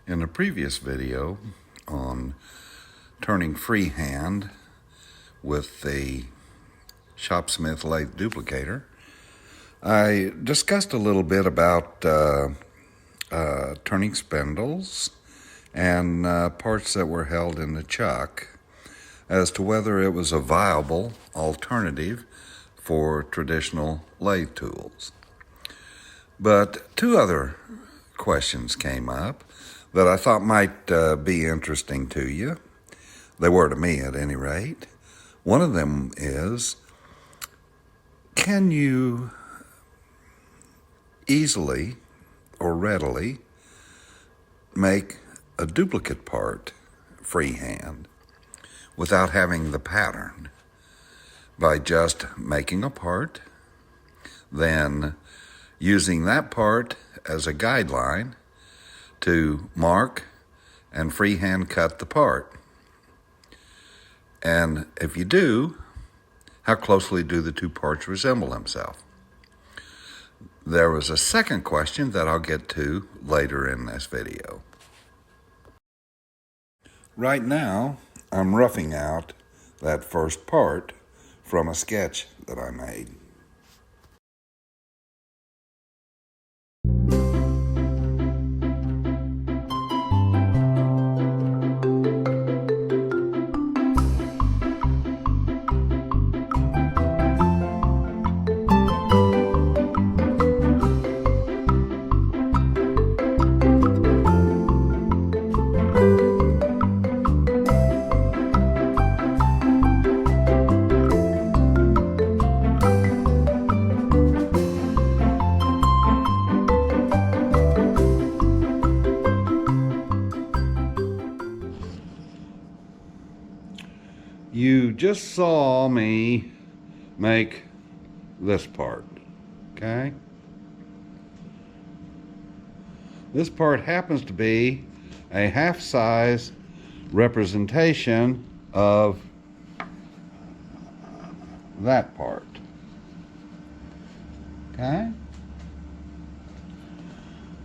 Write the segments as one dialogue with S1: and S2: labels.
S1: In a previous video on turning freehand with the Shopsmith Lathe Duplicator, I discussed a little bit about turning spindles and parts that were held in the chuck as to whether it was a viable alternative for traditional lathe tools. But two other questions came up that I thought might be interesting to you. They were to me at any rate. One of them is, can you easily or readily make a duplicate part freehand without having the pattern by just making a part, then using that part as a guideline to mark and freehand cut the part? And if you do, how closely do the two parts resemble themselves? There was a second question that I'll get to later in this video. Right now, I'm roughing out that first part from a sketch that I made. You just saw me make this part, okay? This part happens to be a half-size representation of that part, okay?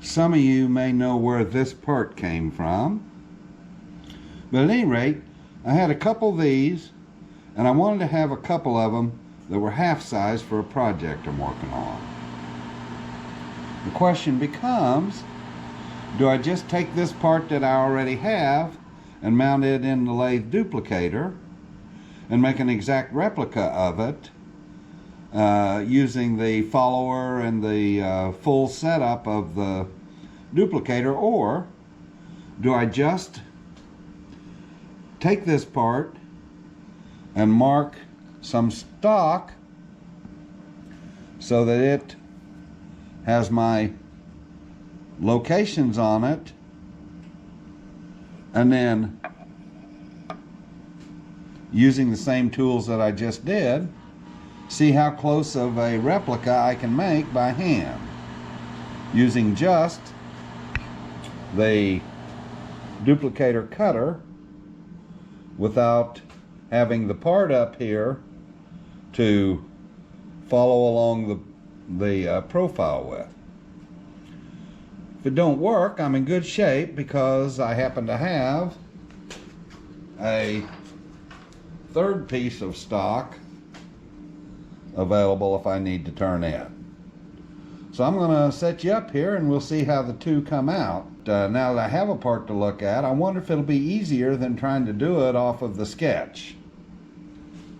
S1: Some of you may know where this part came from, but at any rate, I had a couple of these, and I wanted to have a couple of them that were half-size for a project I'm working on. The question becomes, do I just take this part that I already have and mount it in the Lathe Duplicator and make an exact replica of it using the follower and the full setup of the duplicator, or do I just take this part and mark some stock so that it has my locations on it, and then using the same tools that I just did, see how close of a replica I can make by hand using just the duplicator cutter without having the part up here to follow along the profile with. If it don't work, I'm in good shape because I happen to have a third piece of stock available if I need to turn it. So I'm going to set you up here and we'll see how the two come out. Now that I have a part to look at, I wonder if it'll be easier than trying to do it off of the sketch.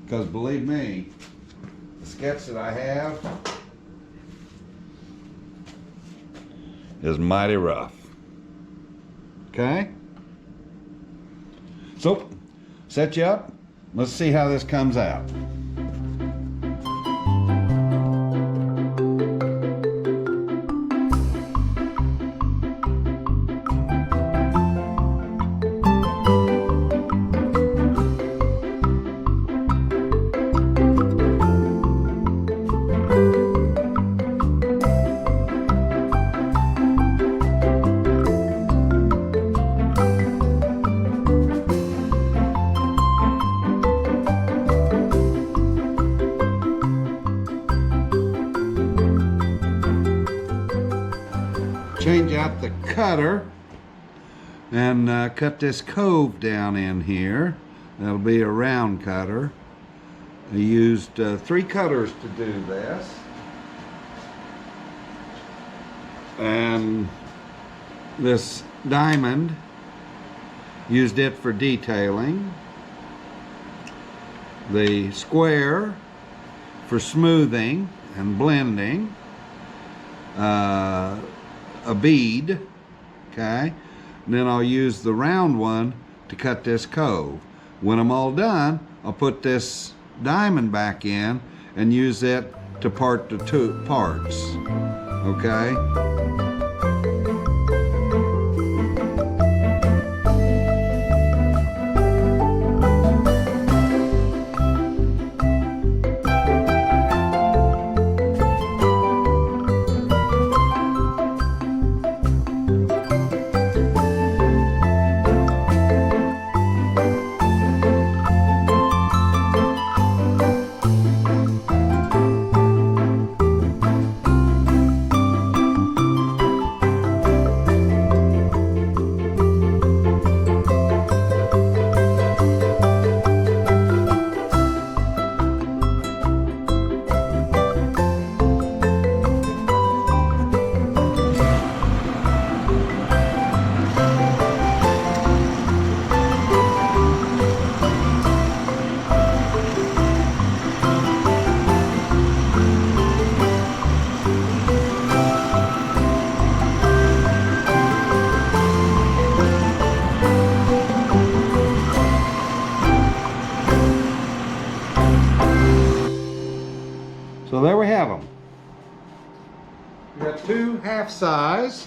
S1: Because believe me, the sketch that I have is mighty rough. Okay? So, set you up. Let's see how this comes out. change out the cutter and cut this cove down in here. That'll be a round cutter. I used 3 cutters to do this. And this diamond, used it for detailing. The square for smoothing and blending. A bead, okay? And then I'll use the round one to cut this cove. When I'm all done, I'll put this diamond back in and use it to part the 2 parts, okay? So there we have them. We got 2 half size,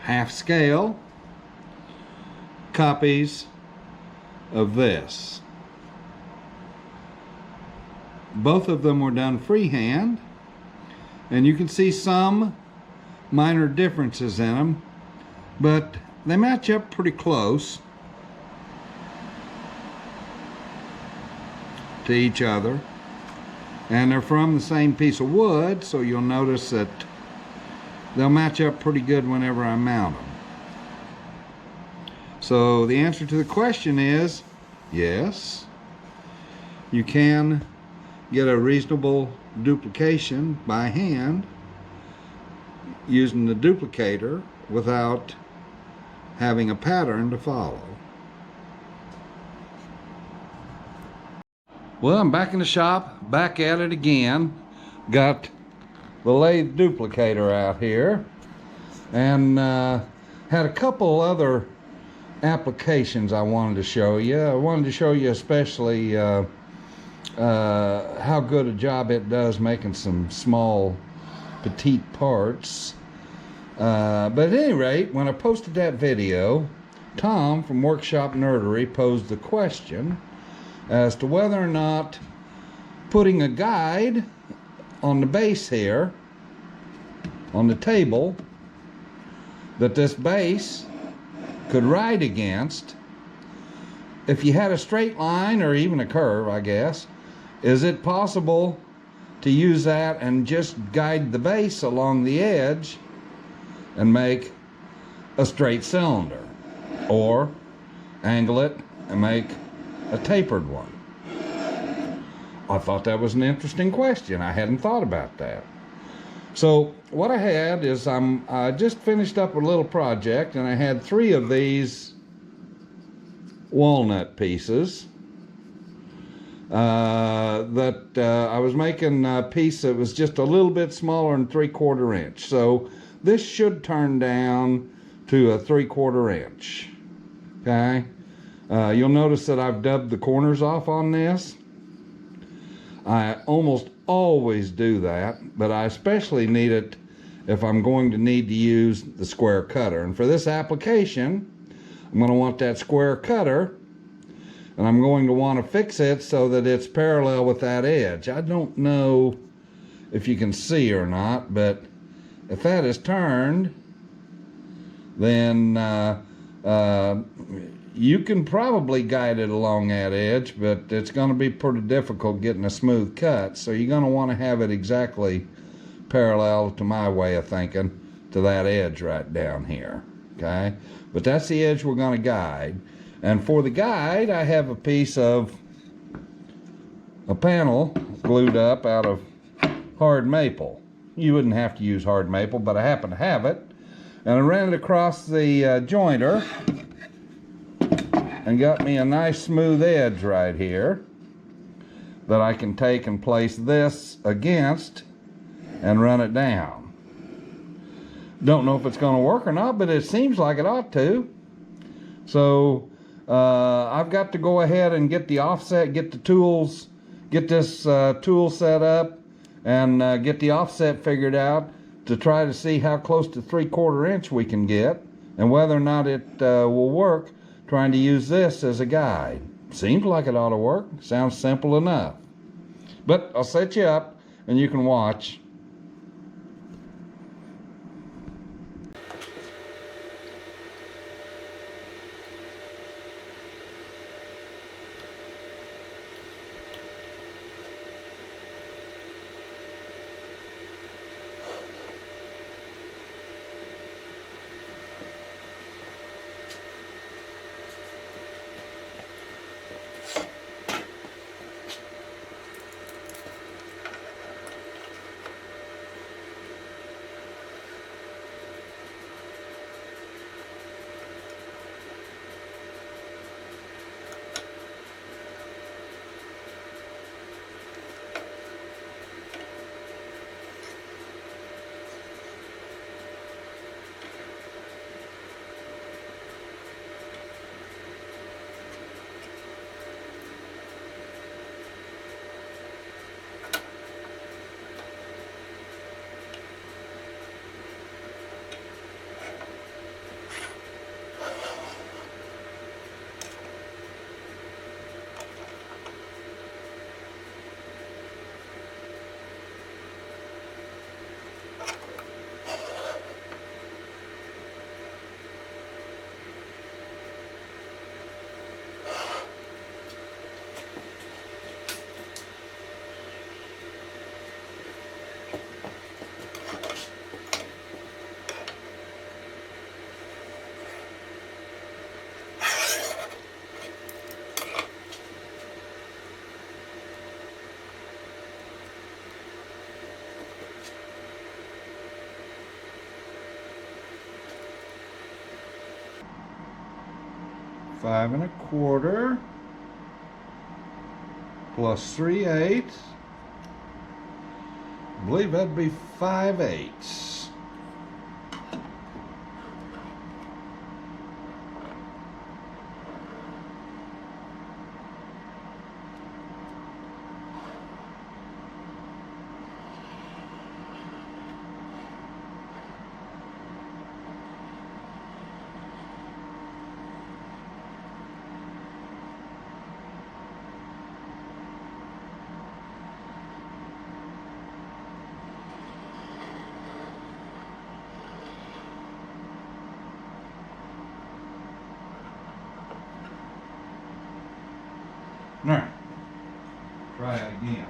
S1: half scale copies of this. Both of them were done freehand, and you can see some minor differences in them, but they match up pretty close to each other. And they're from the same piece of wood, so you'll notice that they'll match up pretty good whenever I mount them. So the answer to the question is yes, you can get a reasonable duplication by hand using the duplicator without having a pattern to follow. Well, I'm back in the shop, back at it again. Got the lathe duplicator out here, and had a couple other applications I wanted to show you. I wanted to show you especially how good a job it does making some small petite parts. But at any rate, when I posted that video, Tom from Workshop Nerdery posed the question as to whether or not putting a guide on the base here, on the table, that this base could ride against, if you had a straight line or even a curve, I guess, is it possible to use that and just guide the base along the edge and make a straight cylinder, or angle it and make a tapered one? I thought that was an interesting question. I hadn't thought about that. So what I had is I just finished up a little project, and I had 3 of these walnut pieces that I was making a piece that was just a little bit smaller than 3/4 inch. So this should turn down to a 3/4 inch. Okay. You'll notice that I've dubbed the corners off on this. I almost always do that, but I especially need it if I'm going to need to use the square cutter. And for this application, I'm going to want that square cutter, and I'm going to want to fix it so that it's parallel with that edge. I don't know if you can see or not, but if that is turned, then you can probably guide it along that edge, but it's going to be pretty difficult getting a smooth cut. So you're going to want to have it exactly parallel, to my way of thinking, to that edge right down here. okay? But that's the edge we're going to guide. And for the guide, I have a piece of a panel glued up out of hard maple. You wouldn't have to use hard maple, but I happen to have it. And I ran it across the jointer and got me a nice smooth edge right here that I can take and place this against and run it down. Don't know if it's going to work or not, but it seems like it ought to. So I've got to go ahead and get the offset, get the tools, get this tool set up, and get the offset figured out to try to see how close to 3/4 inch we can get and whether or not it will work, trying to use this as a guide. Seems like it ought to work. Sounds simple enough. But I'll set you up and you can watch. Five and a quarter plus 3/8. I believe that'd be 5/8. All right, try it again.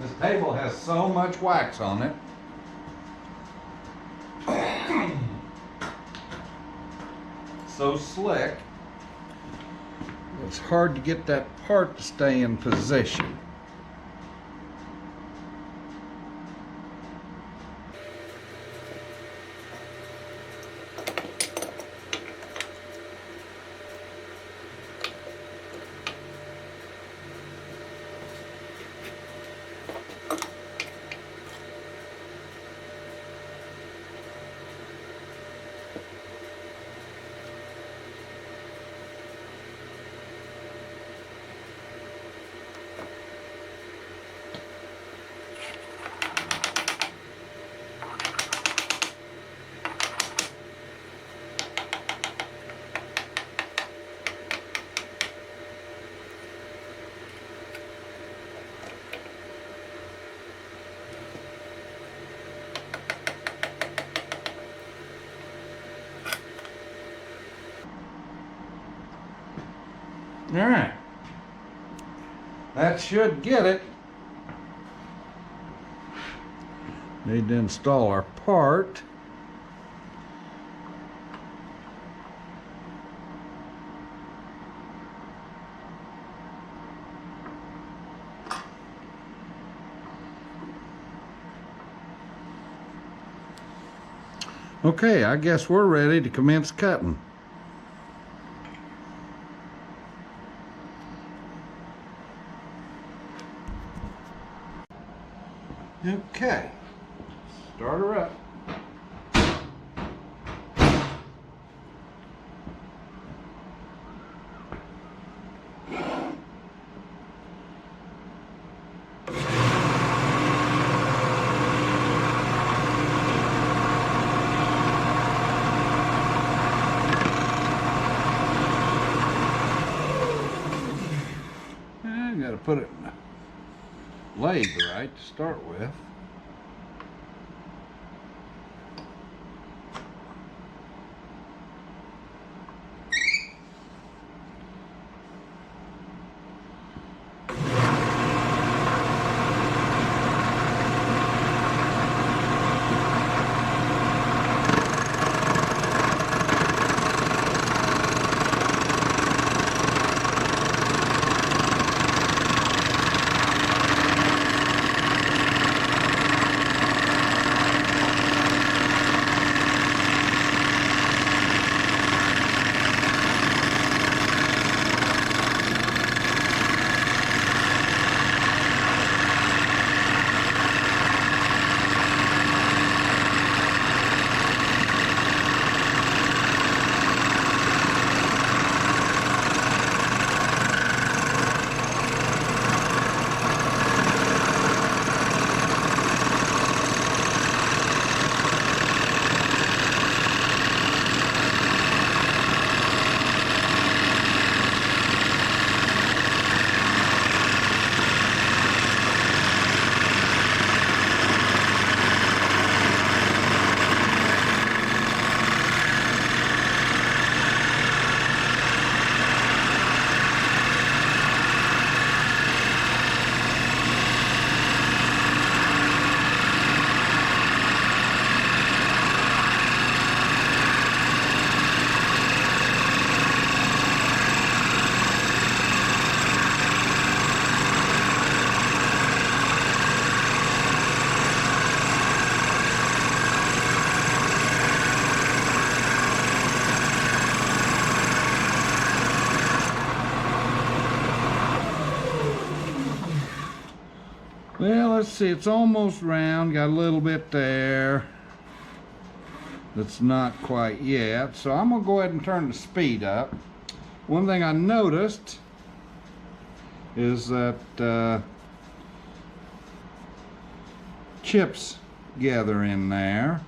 S1: This table has so much wax on it. So slick, it's hard to get that part to stay in position. All right, that should get it. Need to install our part. Okay, I guess we're ready to commence cutting. Okay, start her up. Got to put it in the lathe right to start with. Well, let's see, it's almost round, got a little bit there that's not quite yet, so I'm gonna go ahead and turn the speed up. One thing I noticed is that chips gather in there,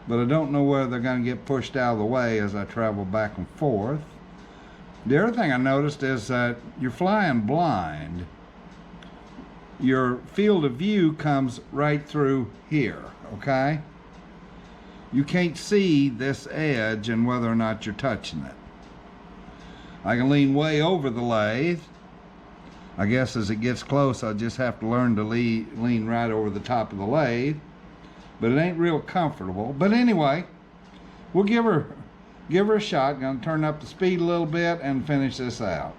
S1: but I don't know whether they're going to get pushed out of the way as I travel back and forth. The other thing I noticed is that you're flying blind. Your field of view comes right through here, okay? You can't see this edge and whether or not you're touching it. I can lean way over the lathe. I guess as it gets close, I'll just have to learn to lean right over the top of the lathe. But it ain't real comfortable. But anyway, we'll give her a shot. Gonna turn up the speed a little bit and finish this out.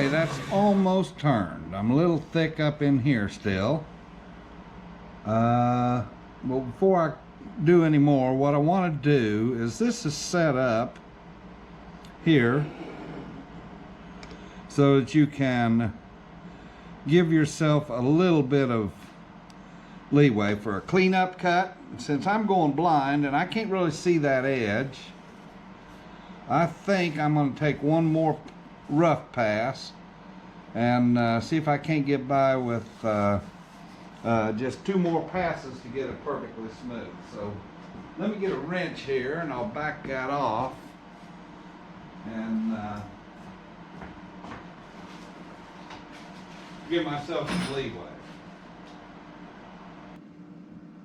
S1: Okay, that's almost turned. I'm a little thick up in here still. Well, before I do any more, what I want to do is, this is set up here so that you can give yourself a little bit of leeway for a cleanup cut. Since I'm going blind and I can't really see that edge, I think I'm going to take one more rough pass and see if I can't get by with just 2 more passes to get it perfectly smooth. So let me get a wrench here and I'll back that off and give myself some leeway.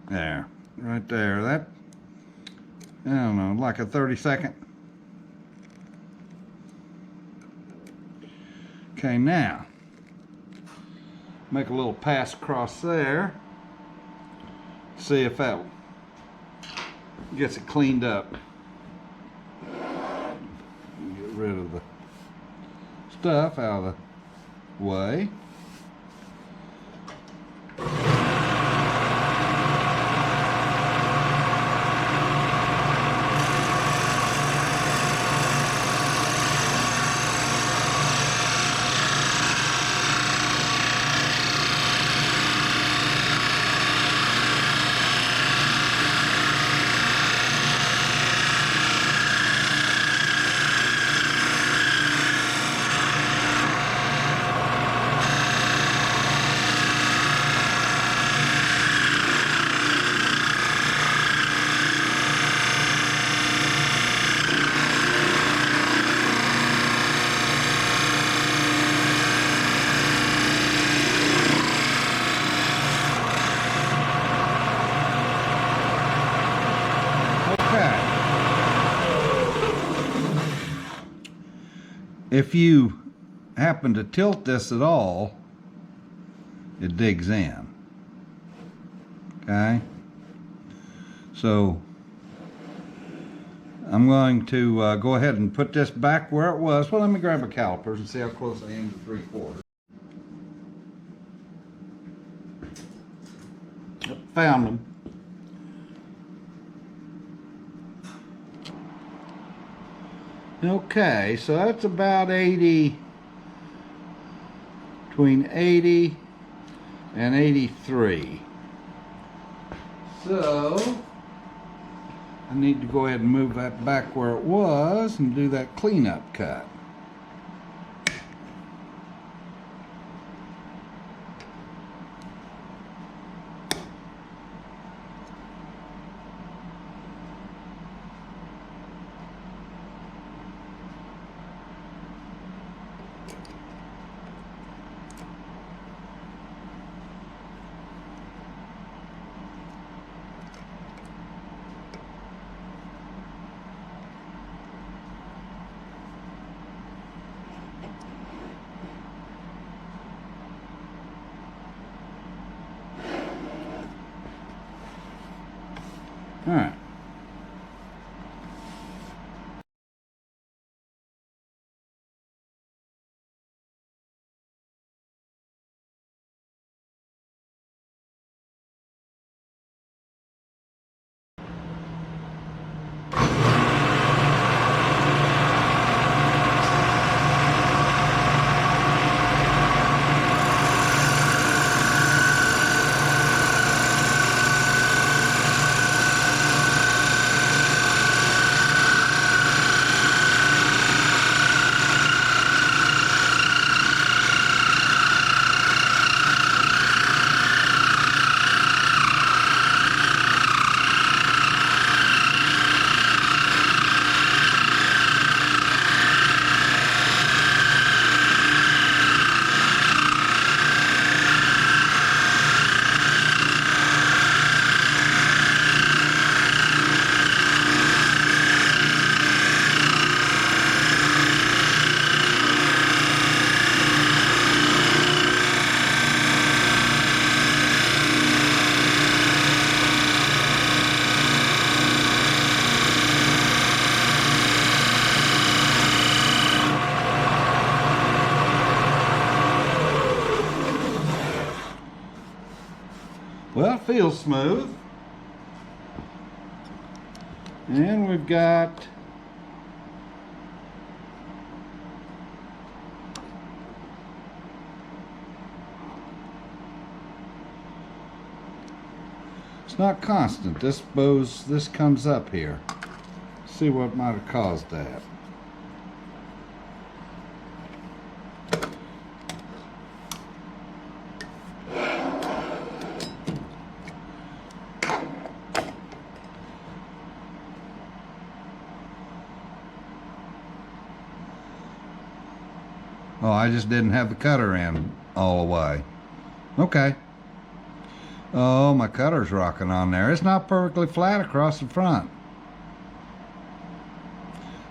S1: There, right there. That, I don't know, like a 30-second. Okay, now make a little pass across there. See if that gets it cleaned up. Get rid of the stuff out of the way. If you happen to tilt this at all, it digs in. Okay? So I'm going to go ahead and put this back where it was. Well, let me grab a calipers and see how close I am to 3/4. Found them. Okay, so that's about 80, between 80 and 83. So I need to go ahead and move that back where it was and do that cleanup cut. All right. Well, it feels smooth. And we've got it's not constant. This comes up here. See what might have caused that. Oh, I just didn't have the cutter in all the way. Okay. Oh, my cutter's rocking on there. It's not perfectly flat across the front.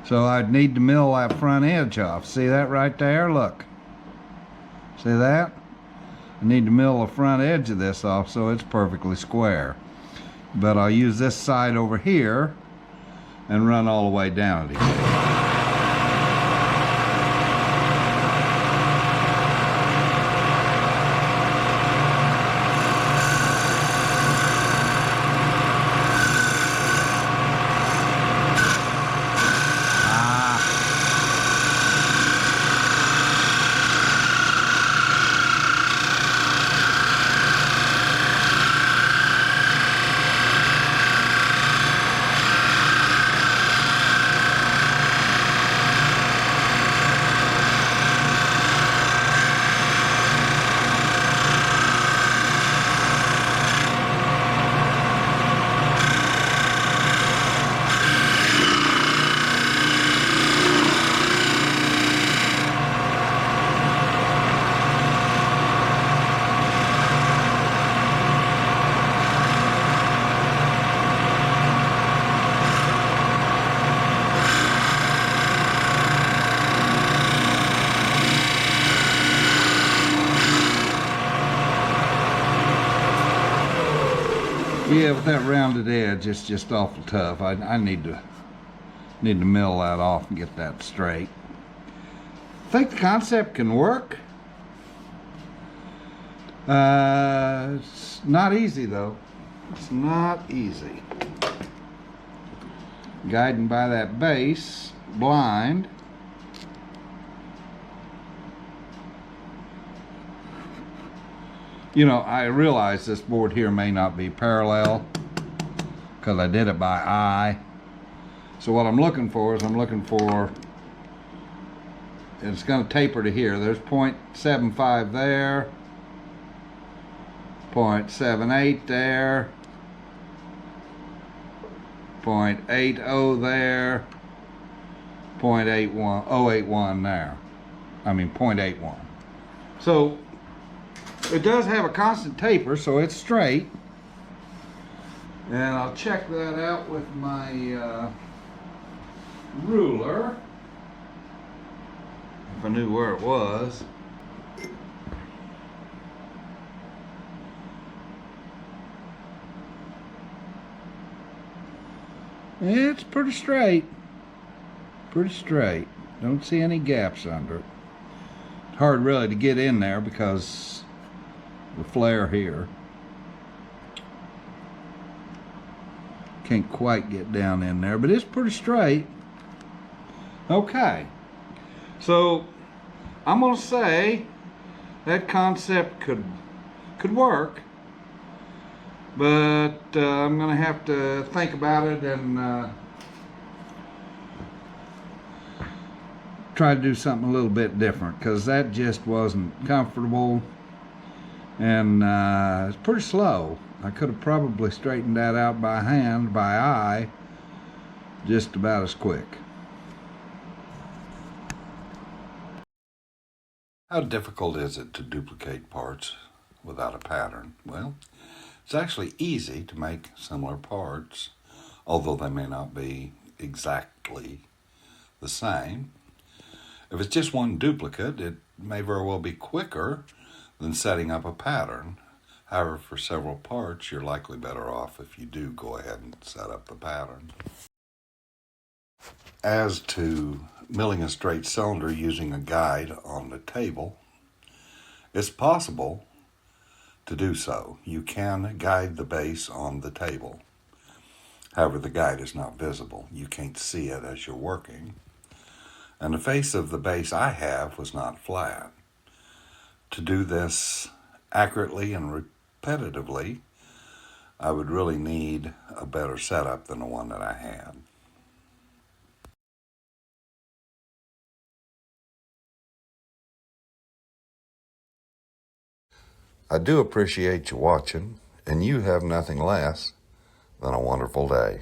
S1: So I'd need to mill that front edge off. See that right there? Look. See that? I need to mill the front edge of this off so it's perfectly square. But I'll use this side over here and run all the way down it again. Yeah, with that rounded edge, it's just awful tough. I need to mill that off and get that straight. I think the concept can work. It's not easy though. It's not easy. Guiding by that base, blind. You know, I realize this board here may not be parallel because I did it by eye. So what I'm looking for is it's going to taper to here. There's 0.75 there, 0.78 there, 0.80 there, 0.81 there. I mean 0.81. So it does have a constant taper, so it's straight. And I'll check that out with my ruler. If I knew where it was. It's pretty straight. Pretty straight. Don't see any gaps under it. It's hard really to get in there because the flare here. Can't quite get down in there, but it's pretty straight. Okay, so I'm gonna say that concept could work, but I'm gonna have to think about it and try to do something a little bit different, because that just wasn't comfortable. And it's pretty slow. I could have probably straightened that out by hand, by eye, just about as quick. How difficult is it to duplicate parts without a pattern? Well, it's actually easy to make similar parts, although they may not be exactly the same. If it's just one duplicate, it may very well be quicker than setting up a pattern. However, for several parts, you're likely better off if you do go ahead and set up the pattern. As to milling a straight cylinder using a guide on the table, it's possible to do so. You can guide the base on the table. However, the guide is not visible. You can't see it as you're working. And the face of the base I have was not flat. To do this accurately and repetitively, I would really need a better setup than the one that I had. I do appreciate you watching, and you have nothing less than a wonderful day.